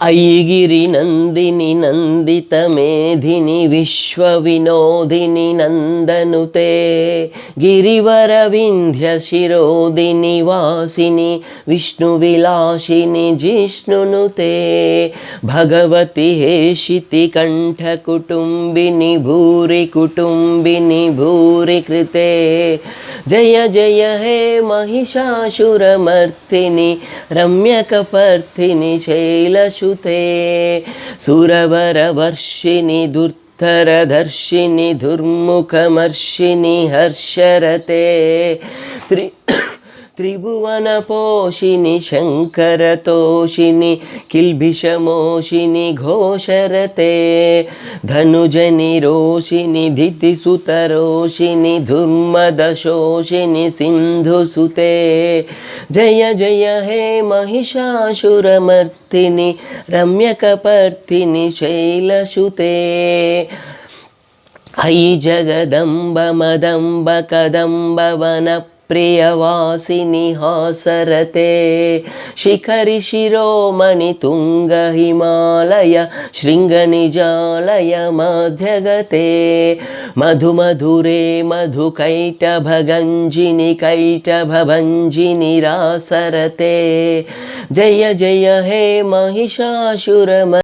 ऐगिरि नन्दिनि नन्दित मेधिनि विश्वविनोदिनि नन्दनुते गिरिवरविन्ध्य शिरोदिनि वासिनि विष्णुविलासिनि जिष्णुनुते भगवति हेशिति कण्ठकुटुम्बिनि भूरि कुटुम्बिनि भूरि कृते जय जय हे महिषासुरमर्दिनि रम्यकपर्दिनि शैलसुते सुरवरवर्षिणि दुर्धरधर्षिणि दुर्मुखमर्षिणि हर्षरते त्रिभुवनपोषिणि शङ्करतोषिणि किल्बिषमोषिणि घोषरते धनुजनिरोषिणि धितिसुतरोषिणि दुर्मदशोषिणि सिन्धुसुते जय जय हे महिषासुरमर्दिनि रम्यकपर्दिनि शैलसुते अयि जगदम्ब मदम्ब कदम्ब वन प्रियवासिनि हासरते शिखरि शिरोमणि तुंग हिमालय शृङ्गनिजालय मध्यगते मधुमधुरे मधुकैटभगञ्जिनि कैटभभञ्जिनि रासरते जय जय हे महिषासुरमर्दिनि